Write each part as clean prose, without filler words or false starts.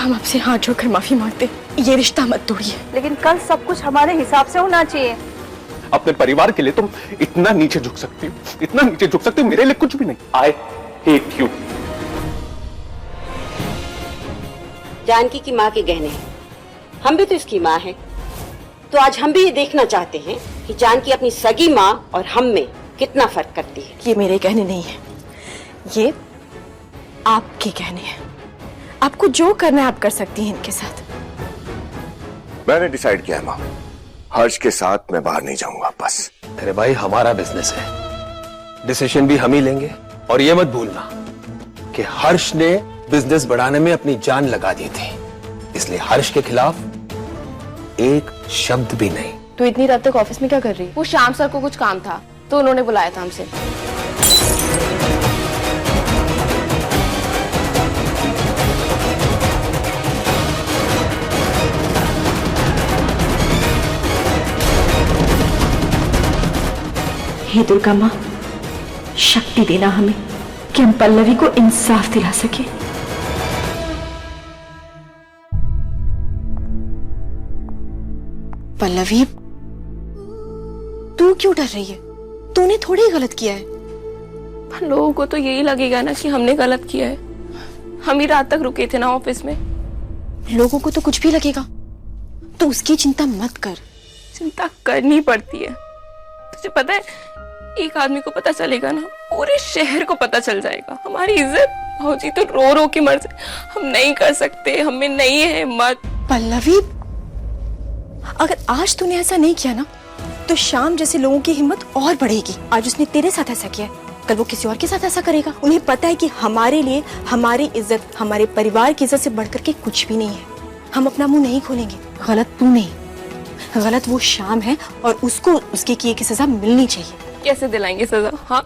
हम आपसे हाथ जोड़कर माफी मांगते, ये रिश्ता मत तोड़िए। लेकिन कल सब कुछ हमारे हिसाब से होना चाहिए। अपने परिवार के लिए तुम इतना नीचे झुक सकती हो, इतना नीचे झुक सकती हो, मेरे लिए कुछ भी नहीं। I hate you. जानकी की माँ के गहने हैं, हम भी तो इसकी माँ है, तो आज हम भी ये देखना चाहते हैं कि जानकी अपनी सगी माँ और हम में कितना फर्क करती है। ये मेरे गहने नहीं है, ये आपके गहने हैं। आपको जो करना है आप कर सकती हैं इनके साथ। मैंने डिसाइड किया है माँ, हर्ष के साथ मैं बाहर नहीं जाऊंगा बस। अरे भाई हमारा बिजनेस है, डिसीजन भी हम ही लेंगे। और ये मत भूलना कि हर्ष ने बिजनेस बढ़ाने में अपनी जान लगा दी थी, इसलिए हर्ष के खिलाफ एक शब्द भी नहीं। तो इतनी रात तक ऑफिस में क्या कर रही है? वो श्याम सर को कुछ काम था तो उन्होंने बुलाया था हमसे। हे दुर्गा माँ, शक्ति देना हमें कि हम पल्लवी को इंसाफ दिला सके। पल्लवी, तू क्यों डर रही है? तूने थोड़ी गलत किया है। लोगों को तो यही लगेगा ना कि हमने गलत किया है। हम ही रात तक रुके थे ना ऑफिस में। लोगों को तो कुछ भी लगेगा, तो उसकी चिंता मत कर। चिंता करनी पड़ती है। तुझे पता है, एक आदमी को पता चलेगा ना, पूरे शहर को पता चल जाएगा। हमारी इज्जत भौजी तो रो रो के मर जाए। हम नहीं कर सकते, हमें नहीं है हिम्मत। पल्लवी, अगर आज तूने ऐसा नहीं किया ना, तो शाम जैसे लोगों की हिम्मत और बढ़ेगी। आज उसने तेरे साथ ऐसा किया, कल वो किसी और के साथ ऐसा करेगा। उन्हें पता है कि हमारे लिए हमारी इज्जत, हमारे परिवार की इज्जत से बढ़कर के कुछ भी नहीं है। हम अपना मुंह नहीं खोलेंगे। गलत तू नहीं, गलत वो शाम है और उसको उसके किए की सजा मिलनी चाहिए। कैसे दिलाएंगे सजा? हाँ,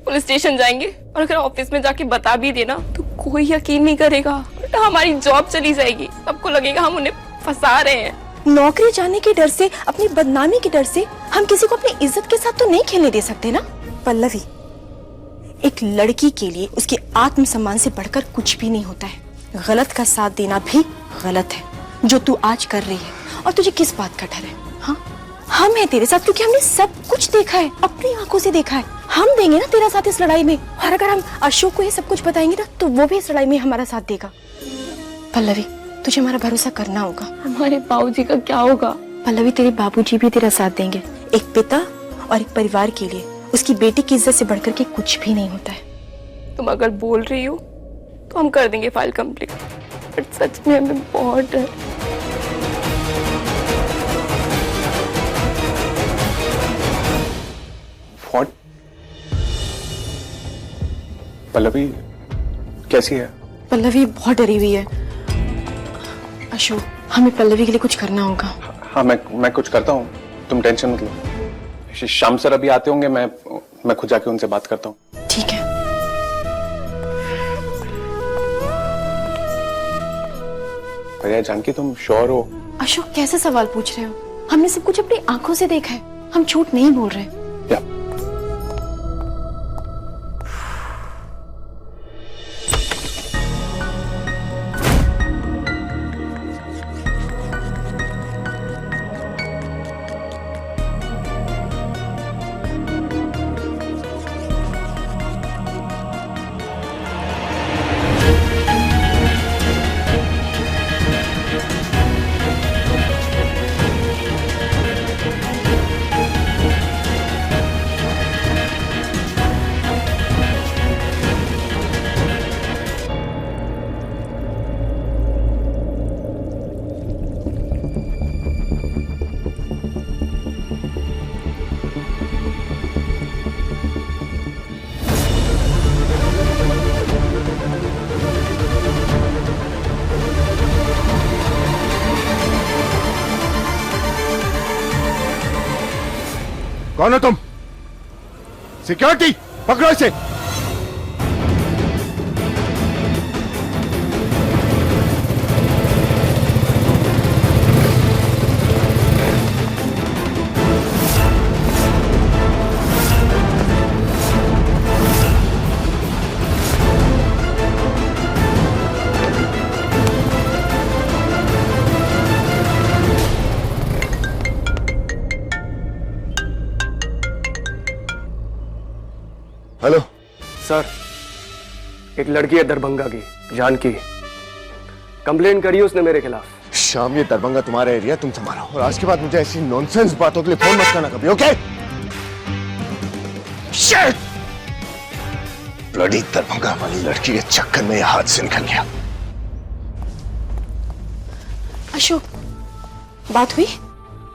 पुलिस स्टेशन जाएंगे और अगर ऑफिस में जाके बता भी देना तो कोई यकीन नहीं करेगा। उल्टा हमारी जॉब चली जाएगी। सबको लगेगा हम उन्हें फंसा रहे हैं। नौकरी जाने के डर से, अपनी बदनामी के डर से हम किसी को अपनी इज्जत के साथ तो नहीं खेलने दे सकते ना। पल्लवी, एक लड़की के लिए उसके आत्मसम्मान से बढ़कर कुछ भी नहीं होता है। गलत का साथ देना भी गलत है, जो तू आज कर रही है। और तुझे किस बात का डर है? हाँ, हम हैं तेरे साथ, क्योंकि हमने सब कुछ देखा है, अपनी आंखों से देखा है। हम देंगे ना तेरा साथ इस लड़ाई में। और अगर हम अशोक को ये सब कुछ बताएंगे ना, तो वो भी इस लड़ाई में हमारा साथ देगा। पल्लवी, तुझे हमारा भरोसा करना होगा। हमारे बाबूजी का क्या होगा? पल्लवी, तेरे बाबूजी भी तेरा साथ देंगे। एक पिता और एक परिवार के लिए उसकी बेटी की इज्जत से बढ़कर के कुछ भी नहीं होता है। तुम अगर बोल रही हो तो हम कर देंगे फाइल कंप्लीट, बट सच में हमें बहुत डर। What? पल्लवी कैसी है? पल्लवी बहुत डरी हुई है। अशोक, हमें पल्लवी के लिए कुछ करना होगा। हाँ, मैं कुछ करता हूँ, तुम टेंशन मत लो। शाम सर अभी आते होंगे, मैं खुद जाके उनसे बात करता हूँ। ठीक है। भैया जानकी, तुम श्योर हो? अशोक, कैसे सवाल पूछ रहे हो? हमने सब कुछ अपनी आंखों से देखा है, हम झूठ नहीं बोल रहे। या कौन हो तुम? सिक्योरिटी, पकड़ो इसे। एक लड़की है दरभंगा की, जानकी। कंप्लेन करी उसने मेरे खिलाफ। शाम, ये दरभंगा तुम्हारा एरिया, तुम संभालो। और आज के बाद मुझे ऐसी नॉनसेंस बातों के लिए फोन मत करना कभी, ओके? शिट! ब्लडी दरभंगा वाली लड़की के चक्कर में ये हाथ से निकल गया। अशोक, बात हुई?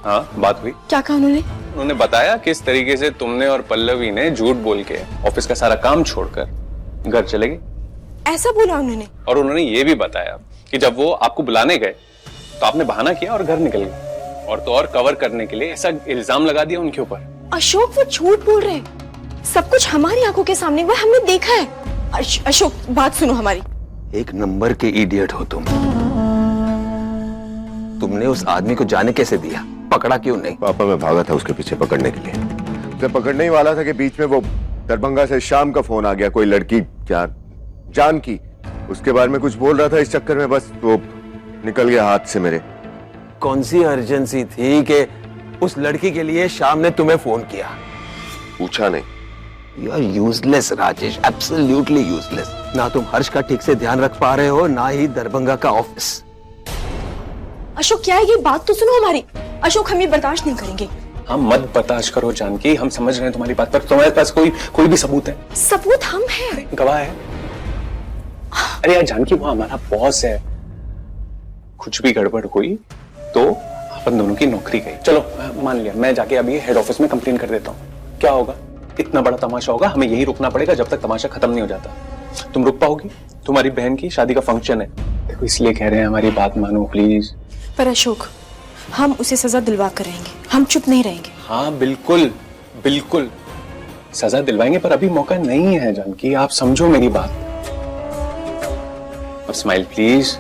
हाँ, बात हुई। क्या कहा उन्होंने? उन्होंने बताया किस तरीके से तुमने और पल्लवी ने झूठ बोल के ऑफिस का सारा काम छोड़कर घर चले गए। ऐसा बोला उन्होंने? और उन्होंने ये भी बताया कि जब वो आपको बुलाने गए तो आपने बहाना किया और घर निकल गए, और तो और कवर करने के लिए ऐसा इल्जाम लगा दिया उनके ऊपर। अशोक, वो झूठ बोल रहे हैं। सब कुछ हमारी आंखों के सामने हुआ, हमने देखा है। अशोक, बात सुनो हमारी। एक नंबर के इडियट हो तुम। तुमने उस आदमी को जाने कैसे दिया? पकड़ा क्यों नहीं? पापा, मैं भागा था उसके पीछे पकड़ने के लिए। उसे पकड़ने ही वाला था कि बीच में वो दरभंगा से शाम का फोन आ गया। कोई लड़की, क्या जानकी, उसके बारे में कुछ बोल रहा था। इस चक्कर में बस वो निकल गया हाथ से मेरे। कौन सी अर्जेंसी थी कि उस लड़की के लिए शाम ने तुम्हें फोन किया? पूछा नहीं। You are useless Rajesh, absolutely useless. ना तुम हर्ष का ठीक से ध्यान रख पा रहे हो, ना ही दरभंगा का ऑफिस। अशोक, क्या है ये? बात तो सुनो हमारी। अशोक, हम ये बर्दाश्त नहीं करेंगे। हम मत बर्दाश्त करो जानकी, हम समझ रहे हैं तुम्हारी बात, पर तुम्हारे पास कोई भी सबूत है? सबूत हम हैं। गवाह है। अरे यार जानकी, वो हमारा बॉस है। कुछ भी गड़बड़ हुई तो अपन दोनों की नौकरी गई। चलो मान लिया, मैं जाके अभी हेड ऑफिस में कंप्लेन कर देता हूँ। क्या होगा? इतना बड़ा तमाशा होगा, हमें यही रुकना पड़ेगा जब तक तमाशा खत्म नहीं हो जाता। तुम रुक पाओगी? तुम्हारी बहन की शादी का फंक्शन है। देखो, इसलिए कह रहे हैं, हमारी बात मानो प्लीज। पर अशोक, हम उसे सजा दिलवा कर रहेंगे, हम चुप नहीं रहेंगे। हाँ बिल्कुल बिल्कुल, सजा दिलवाएंगे, पर अभी मौका नहीं है जानकी, आप समझो मेरी बात। अब स्माइल प्लीज।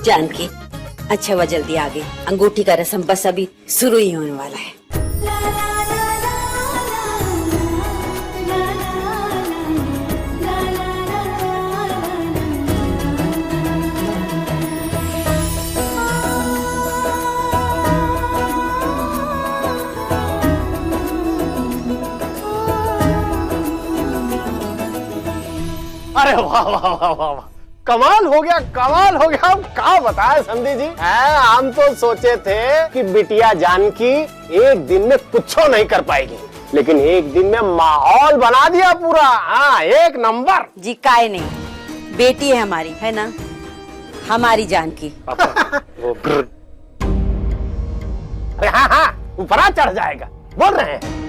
जानकी, अच्छा हुआ जल्दी आ गई। अंगूठी का रस्म बस अभी शुरू ही होने वाला है। अरे वाह वाह वाह वाह वाह, कमाल हो गया, कमाल हो गया। क्या बताए समधी जी, हम तो सोचे थे कि बिटिया जानकी एक दिन में कुछ नहीं कर पाएगी, लेकिन एक दिन में माहौल बना दिया पूरा। हाँ, एक नंबर। जी काय नहीं, बेटी है हमारी, है ना, हमारी जानकी। अरे हाँ हाँ, ऊपर चढ़ जाएगा, बोल रहे हैं।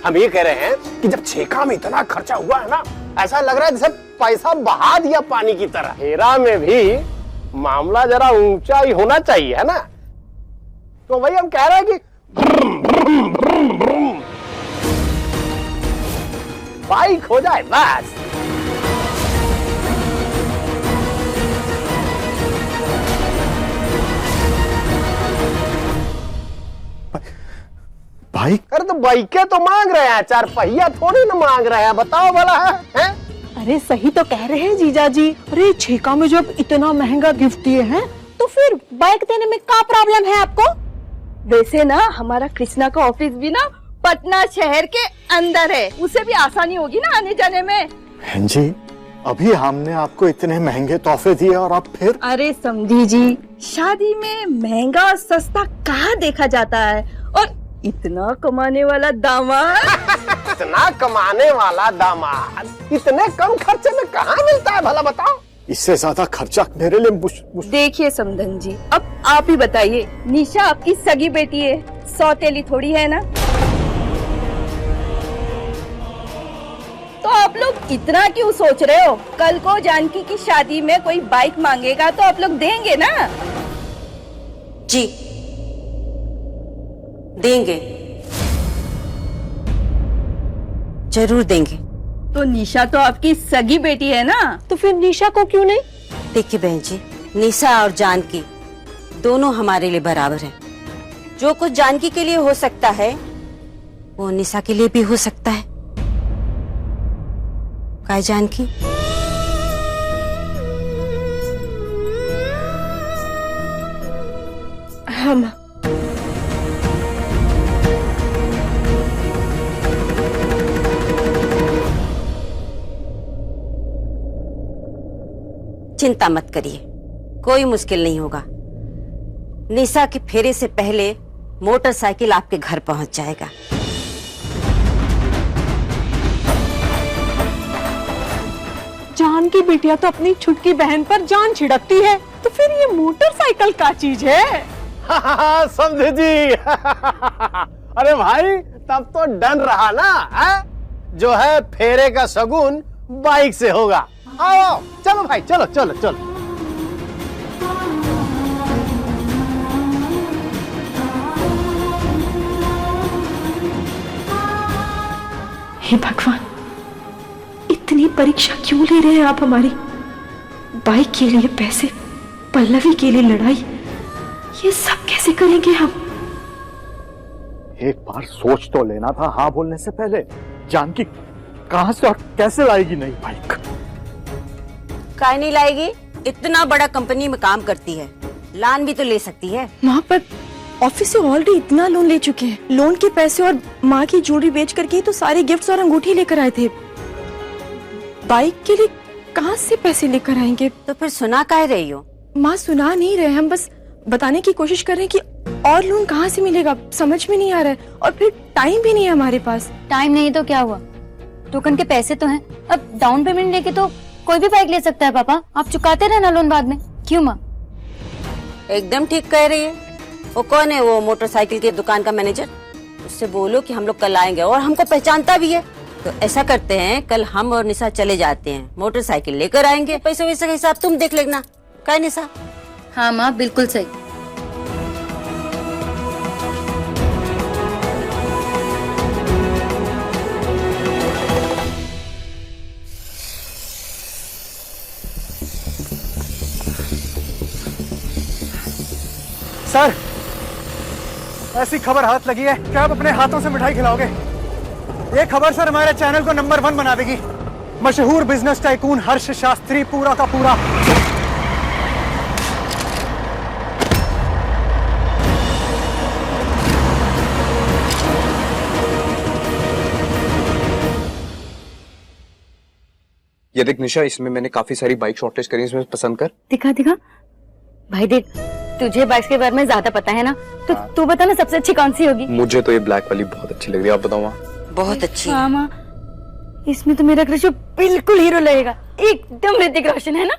हम ये कह रहे हैं कि जब छेका में इतना खर्चा हुआ है ना, ऐसा लग रहा है जैसे पैसा बहा दिया पानी की तरह। हेरा में भी मामला जरा ऊंचा ही होना चाहिए, है ना? तो वही हम कह रहे हैं कि ब्रुम, ब्रुम, ब्रुम, ब्रुम, बाइक हो जाए बस। बाइक? अरे तो बाइकें तो मांग रहे हैं, चार पहिया थोड़ी ना मांग रहे हैं, बताओ भला है? अरे सही तो कह रहे हैं जीजा जी। अरे छेका में जब इतना महंगा गिफ्ट दिए हैं तो फिर बाइक देने में क्या प्रॉब्लम है आपको? वैसे ना हमारा कृष्णा का ऑफिस भी ना पटना शहर के अंदर है, उसे भी आसानी होगी ना आने जाने में। बहन जी, अभी हमने आपको इतने महंगे तोहफे दिए और आप फिर? अरे समझी जी, शादी में महंगा और सस्ता कहाँ देखा जाता है, और इतना कमाने वाला दामाद। इतना कमाने वाला दामाद इतने कम खर्चे में कहाँ मिलता है भला, बताओ? इससे ज्यादा खर्चा मेरे लिए देखिए समधन जी, अब आप ही बताइए, निशा आपकी सगी बेटी है, सौतेली थोड़ी है ना। तो आप लोग इतना क्यों सोच रहे हो? कल को जानकी की शादी में कोई बाइक मांगेगा तो आप लोग देंगे ना? जी देंगे, जरूर देंगे। तो निशा तो आपकी सगी बेटी है ना, तो फिर निशा को क्यों नहीं? देखिए बहन जी, निशा और जानकी दोनों हमारे लिए बराबर हैं। जो कुछ जानकी के लिए हो सकता है वो निशा के लिए भी हो सकता है। काय जानकी? हाँ माँ। चिंता मत करिए, कोई मुश्किल नहीं होगा। निशा के फेरे से पहले मोटरसाइकिल आपके घर पहुंच जाएगा। जान की बिटिया तो अपनी छुटकी बहन पर जान छिड़कती है, तो फिर ये मोटरसाइकिल का चीज है? समझे जी। अरे भाई तब तो डन रहा ना है? जो है फेरे का शगुन बाइक से होगा। आओ चलो भाई, चलो चलो चलो। हे भगवान, इतनी परीक्षा क्यों ले रहे हैं आप हमारी? बाइक के लिए पैसे, पल्लवी के लिए लड़ाई, ये सब कैसे करेंगे हम? एक बार सोच तो लेना था हाँ बोलने से पहले। जानकी कहां से और कैसे लाएगी नई बाइक? काय नहीं लाएगी? इतना बड़ा कंपनी में काम करती है, लोन भी तो ले सकती है। माँ पर ऑफिस से ऑलरेडी इतना लोन ले चुके हैं। लोन के पैसे और माँ की ज्वेलरी बेच करके तो सारे गिफ्ट्स और अंगूठी लेकर आए थे। बाइक के लिए कहाँ से पैसे लेकर आएंगे? तो फिर सुना काहे रही हो? माँ सुना नहीं रहे, हम बस बताने की कोशिश कर रहे हैं कि और लोन कहाँ से मिलेगा, समझ में नहीं आ रहा है। और फिर टाइम भी नहीं है हमारे पास। टाइम नहीं तो क्या हुआ, टोकन के पैसे तो हैं। अब डाउन पेमेंट लेके तो कोई भी बाइक ले सकता है पापा, आप चुकाते रहना लोन बाद में। क्यों माँ? एकदम ठीक कह रही है। वो कौन है वो मोटरसाइकिल की दुकान का मैनेजर? उससे बोलो कि हम लोग कल आएंगे, और हमको पहचानता भी है। तो ऐसा करते हैं, कल हम और निशा चले जाते हैं, मोटरसाइकिल लेकर आएंगे। पैसे वैसे का हिसाब तुम देख लेना। क्या निशा? हाँ माँ बिल्कुल सही। सर, ऐसी खबर हाथ लगी है कि आप अपने हाथों से मिठाई खिलाओगे। ये खबर सर हमारे चैनल को नंबर 1 बना देगी। मशहूर बिजनेस टाइकून हर्ष शास्त्री पूरा का पूरा ये देख निशा, इसमें मैंने काफी सारी बाइक शॉर्टलिस्ट करी, इसमें पसंद कर। दिखा दिखा भाई, देख तुझे बाइक्स के बारे में ज्यादा पता है ना, तो तू बता ना सबसे अच्छी कौन सी होगी? मुझे तो ये ब्लैक वाली बहुत अच्छी लग रही है, आप बताओ। बहुत अच्छी। हाँ माँ, इसमें तो मेरा क्रश बिल्कुल हीरो लगेगा, एकदम ऋतिक रोशन, है ना?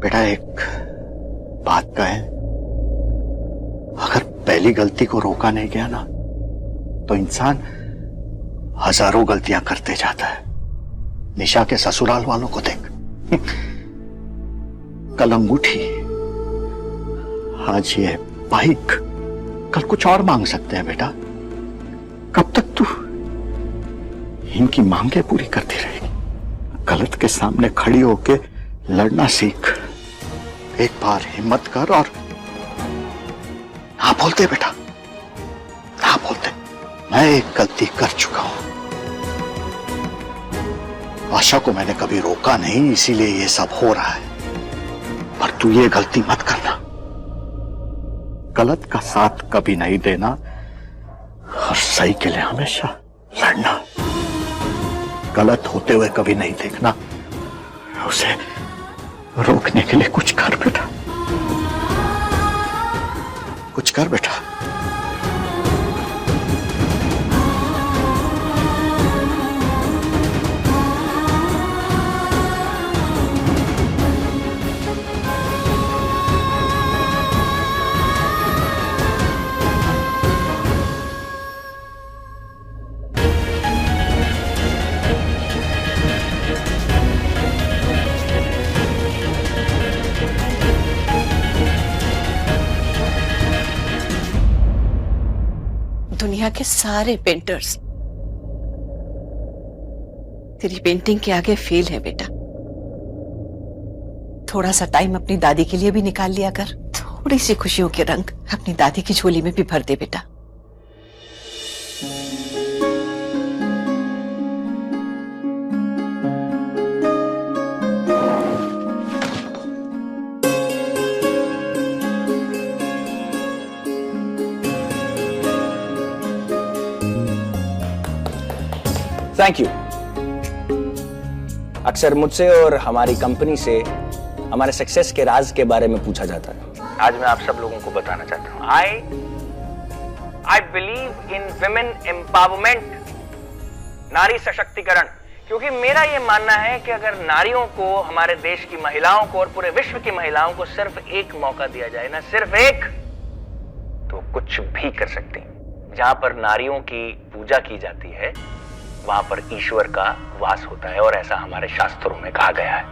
बेटा एक बात का है, अगर पहली गलती को रोका नहीं गया ना तो इंसान हजारों गलतियां करते जाता है। निशा के ससुराल वालों को देख, कल अंगूठी, आज ये बाइक, कल कुछ और मांग सकते हैं। बेटा कब तक तू इनकी मांगे पूरी करती रहेगी? गलत के सामने खड़ी होके लड़ना सीख। एक बार हिम्मत कर और हाँ बोलते बेटा, हाँ बोलते। मैं एक गलती कर चुका हूं, आशा को मैंने कभी रोका नहीं, इसीलिए ये सब हो रहा है। पर तू ये गलती मत करना, गलत का साथ कभी नहीं देना और सही के लिए हमेशा लड़ना। गलत होते हुए कभी नहीं देखना, उसे रोकने के लिए कुछ कर बेटा, कुछ कर बेटा। दुनिया के सारे पेंटर्स तेरी पेंटिंग के आगे फेल है बेटा। थोड़ा सा टाइम अपनी दादी के लिए भी निकाल लिया कर। थोड़ी सी खुशियों के रंग अपनी दादी की झोली में भी भर दे बेटा। Thank you. अक्सर मुझसे और हमारी कंपनी से हमारे सक्सेस के राज के बारे में पूछा जाता है। आज मैं आप सब लोगों को बताना चाहता हूँ। I believe in women empowerment, नारी सशक्तिकरण, क्योंकि मेरा ये मानना है कि अगर नारियों को, हमारे देश की महिलाओं को और पूरे विश्व की महिलाओं को सिर्फ एक मौका दिया जाए ना, सिर्फ एक, तो कुछ भी कर सकती हैं। जहां पर नारियों की पूजा की जाती है वहां पर ईश्वर का वास होता है, और ऐसा हमारे शास्त्रों में कहा गया है।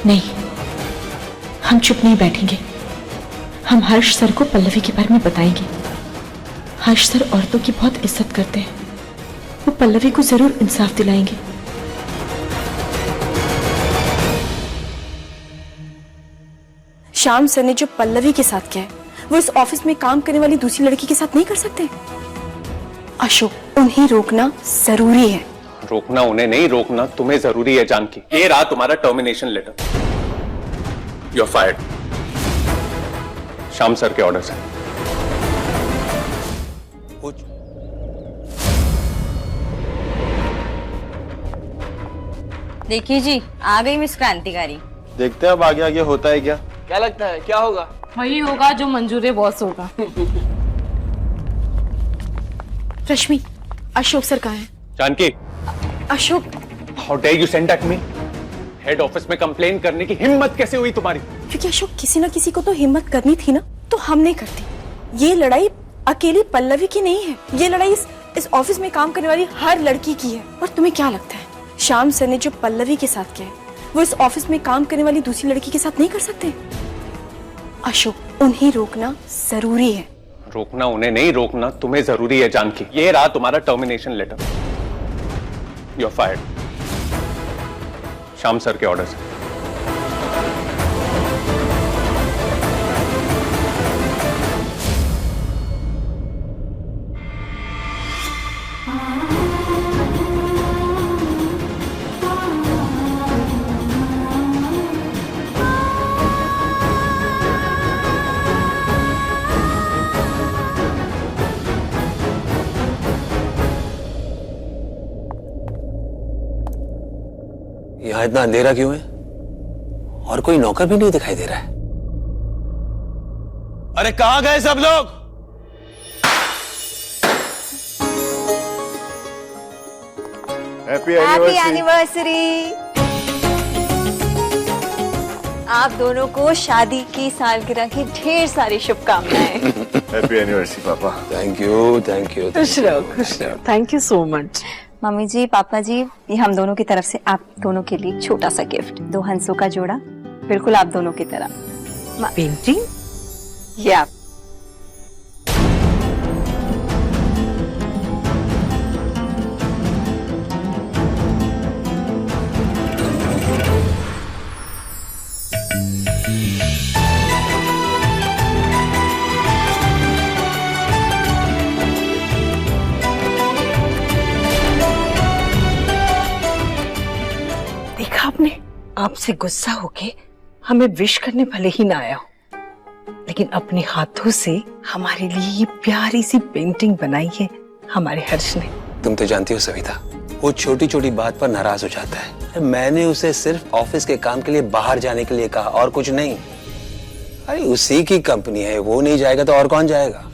नहीं, हम चुप नहीं बैठेंगे। हम हर्ष सर को पल्लवी के बारे में बताएंगे। हर्ष सर औरतों की बहुत इज्जत करते हैं। वो पल्लवी को जरूर इंसाफ दिलाएंगे। श्याम सर ने जो पल्लवी के साथ किया है वो इस ऑफिस में काम करने वाली दूसरी लड़की के साथ नहीं कर सकते। अशोक, उन्हें रोकना जरूरी है। रोकना उन्हें नहीं, रोकना तुम्हें जरूरी है जानकी। ये रहा तुम्हारा termination letter. You are fired. Shyam sir के ऑर्डर से। देखिए जी, आ गई मिस क्रांतिकारी। देखते हैं अब आगे आगे होता है क्या। क्या लगता है क्या होगा? वही होगा जो मंजूर बॉस होगा। रश्मि, अशोक सर कहाँ है? Janaki, Ashok, how dare you send that me? Head office में कंप्लेन करने की हिम्मत कैसे हुई तुम्हारी? क्योंकि अशोक, किसी ना किसी को तो हिम्मत करनी थी ना, तो हम नहीं करते। ये लड़ाई अकेली पल्लवी की नहीं है। ये लड़ाई इस ऑफिस में काम करने वाली हर लड़की की है। और तुम्हें क्या लगता है श्याम सर ने जो पल्लवी के साथ किया है वो इस ऑफिस में काम करने वाली दूसरी लड़की के साथ नहीं कर सकते? अशोक, उन्हें रोकना जरूरी है। रोकना उन्हें नहीं, रोकना तुम्हें जरूरी है जानकी। ये रहा तुम्हारा termination letter. You are fired. Shyam sir के ऑर्डर से। यहां इतना अंधेरा क्यों है? और कोई नौकर भी नहीं दिखाई दे रहा है। अरे कहां गए सब लोग? Happy anniversary. आप दोनों को शादी की सालगिरह की ढेर सारी शुभकामनाएं। हैप्पी एनिवर्सरी पापा। Thank you, thank you. खुश रहो, खुश रहो। Thank you so much. मम्मी जी, पापा जी, ये हम दोनों की तरफ से आप दोनों के लिए एक छोटा सा गिफ्ट। 2 हंसों का जोड़ा, बिल्कुल आप दोनों की तरह। पेंटिंग? ये आप। देखा आपने, आपसे गुस्सा होके हमें विश करने भले ही ना आया हो, लेकिन अपने हाथों से हमारे लिए ये प्यारी सी पेंटिंग बनाई है हमारे हर्ष ने। तुम तो जानती हो सविता, वो छोटी छोटी बात पर नाराज हो जाता है। मैंने उसे सिर्फ ऑफिस के काम के लिए बाहर जाने के लिए कहा और कुछ नहीं। अरे उसी की कंपनी है, वो नहीं जाएगा तो और कौन जाएगा?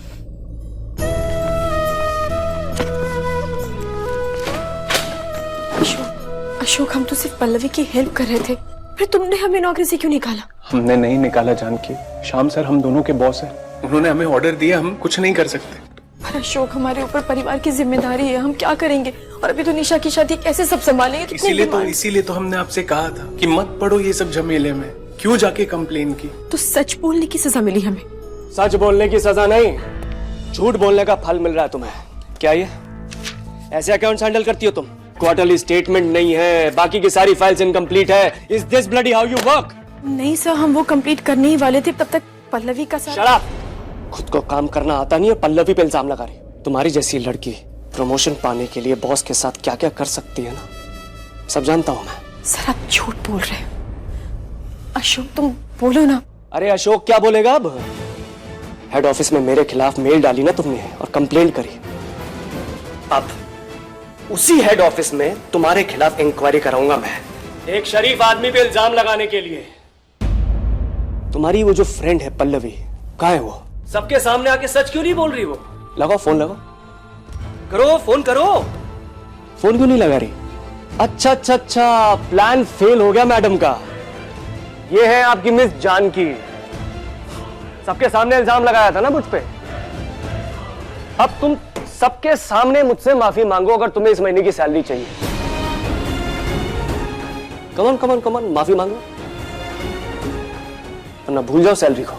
अशोक, हम तो सिर्फ पल्लवी की हेल्प कर रहे थे, फिर तुमने हमें नौकरी से क्यों निकाला? हमने नहीं निकाला जानकी। श्याम सर हम दोनों के बॉस हैं। उन्होंने हमें ऑर्डर दिया, हम कुछ नहीं कर सकते। पर अशोक, हमारे ऊपर परिवार की जिम्मेदारी है, हम क्या करेंगे? और अभी तो निशा की शादी कैसे सब संभालेंगे? इसीलिए तो हमने आपसे कहा था कि मत पड़ो ये सब झमेले में। क्यों जाके कंप्लेन की? तो सच बोलने की सजा मिली हमें। सच बोलने की सजा नहीं, झूठ बोलने का फल मिल रहा है तुम्हें। क्या ये ऐसे अकाउंट्स हैंडल करती हो तुम? क्वार्टरली स्टेटमेंट नहीं है, बाकी की सारी फाइल्स इनकम्प्लीट है। Is this bloody how you work? नहीं सर, हम वो कंप्लीट करने ही वाले थे, तब तक पल्लवी का साथ। Shut up! खुद को काम करना आता नहीं है, पल्लवी पे इल्जाम लगा रही। तुम्हारी जैसी लड़की प्रमोशन पाने के लिए बॉस के साथ क्या क्या कर सकती है ना, सब जानता हूं मैं। सर आप झूठ बोल रहे हैं। अशोक तुम बोलो ना। अरे अशोक क्या बोलेगा अब? हेड ऑफिस में मेरे खिलाफ मेल डाली ना तुमने और कंप्लेंट करी। अब उसी हेड ऑफिस में तुम्हारे खिलाफ इंक्वायरी कराऊंगा मैं, एक शरीफ आदमी पे इल्जाम लगाने के लिए। तुम्हारी वो जो फ्रेंड है पल्लवी, कहाँ है वो? सबके सामने आके सच क्यों नहीं बोल रही वो? लगाओ फोन, लगाओ, करो फोन करो। फोन क्यों नहीं लगा रही? अच्छा अच्छा अच्छा, प्लान फेल हो गया मैडम का। ये है आपकी मिस जानकी। सबके सामने इल्जाम लगाया था ना मुझ पे। अब तुम सबके सामने मुझसे माफी मांगो अगर तुम्हें इस महीने की सैलरी चाहिए। कमन कमन कमन, माफी मांगो, वरना भूल जाओ सैलरी को।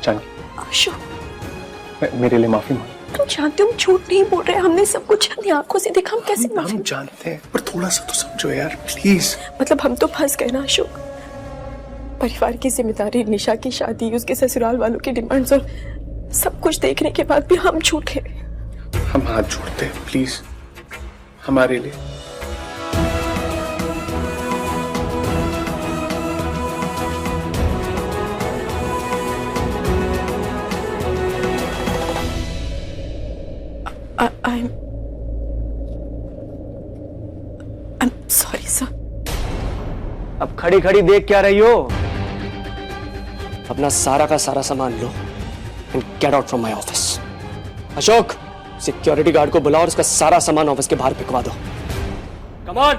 जानकी, अशोक मेरे लिए माफी मांग। तुम जानते हो हम झूठ नहीं बोल रहे, हमने सब कुछ अपनी आंखों से देखा। हम कैसे माफी? हम जानते हैं, पर थोड़ा सा तो समझो यार प्लीज। मतलब हम तो फंस गए ना अशोक। परिवार की जिम्मेदारी, निशा की शादी, उसके ससुराल वालों की डिमांड्स और सब कुछ देखने के बाद भी हम झूठे। हम हाथ जोड़ते हैं प्लीज, हमारे लिए। I'm sorry sir। अब खड़ी खड़ी देख क्या रही हो? अपना सारा का सारा सामान लो and get out from my office. Ashok, security guard को बुलाओ और उसका सारा सामान ऑफिस के बाहर फेंकवा दो। Come on.